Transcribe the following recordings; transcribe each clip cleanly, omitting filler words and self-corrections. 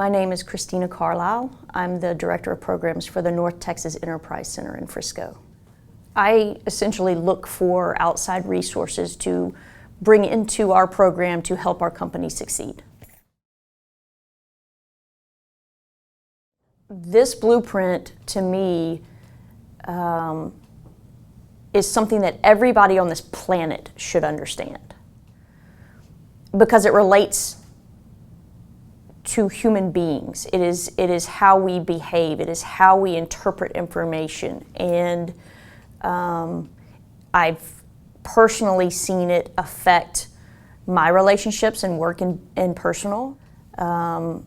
My name is Christina Carlisle. I'm the Director of Programs for the North Texas Enterprise Center in Frisco. I essentially look for outside resources to bring into our program to help our company succeed. This blueprint, to me, is something that everybody on this planet should understand, because it relates to human beings. It is how we behave. It is how we interpret information. And I've personally seen it affect my relationships and work and personal. And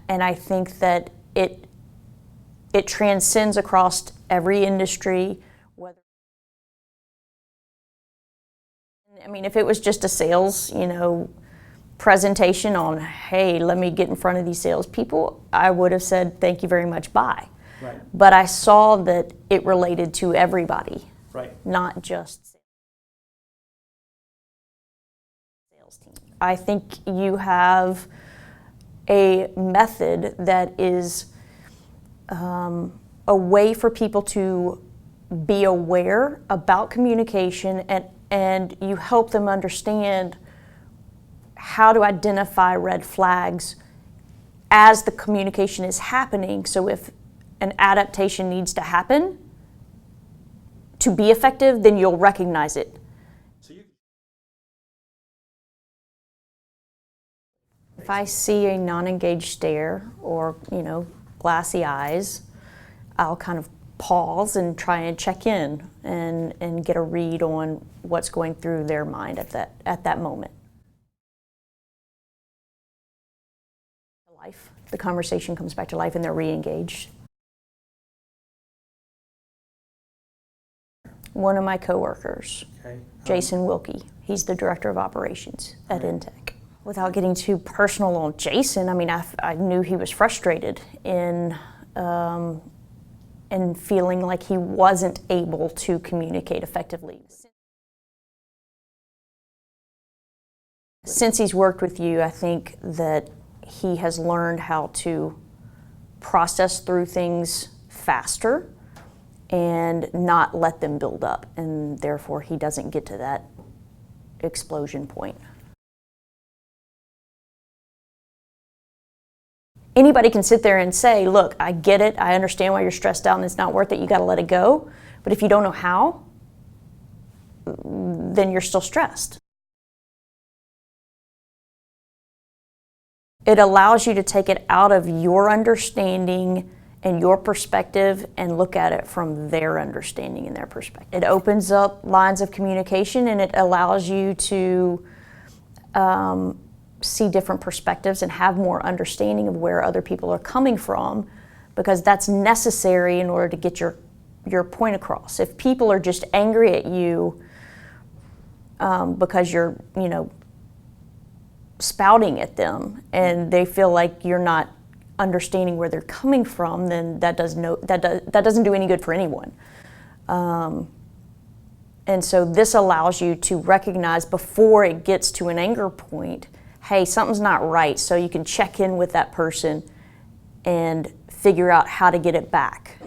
I think that it transcends across every industry. I mean, if it was just a sales, presentation on, hey, let me get in front of these salespeople, I would have said, thank you very much, bye. Right. But I saw that it related to everybody, right, not just sales team. I think you have a method that is a way for people to be aware about communication, and you help them understand how to identify red flags as the communication is happening. So if an adaptation needs to happen to be effective, then you'll recognize it. If I see a non-engaged stare or, glassy eyes, I'll kind of pause and try and check in and get a read on what's going through their mind at that moment. The conversation comes back to life and they're re-engaged. One of my coworkers, Jason Wilkie, he's the Director of Operations at NTEC. Without getting too personal on Jason, I knew he was frustrated in feeling like he wasn't able to communicate effectively. Since he's worked with you, I think that he has learned how to process through things faster and not let them build up, and therefore he doesn't get to that explosion point. Anybody can sit there and say, look, I get it, I understand why you're stressed out and it's not worth it, you gotta let it go. But if you don't know how, then you're still stressed. It allows you to take it out of your understanding and your perspective and look at it from their understanding and their perspective. It opens up lines of communication, and it allows you to see different perspectives and have more understanding of where other people are coming from, because that's necessary in order to get your point across. If people are just angry at you because you're, spouting at them and they feel like you're not understanding where they're coming from, then that doesn't do any good for anyone. And so this allows you to recognize before it gets to an anger point, hey, something's not right, so you can check in with that person and figure out how to get it back.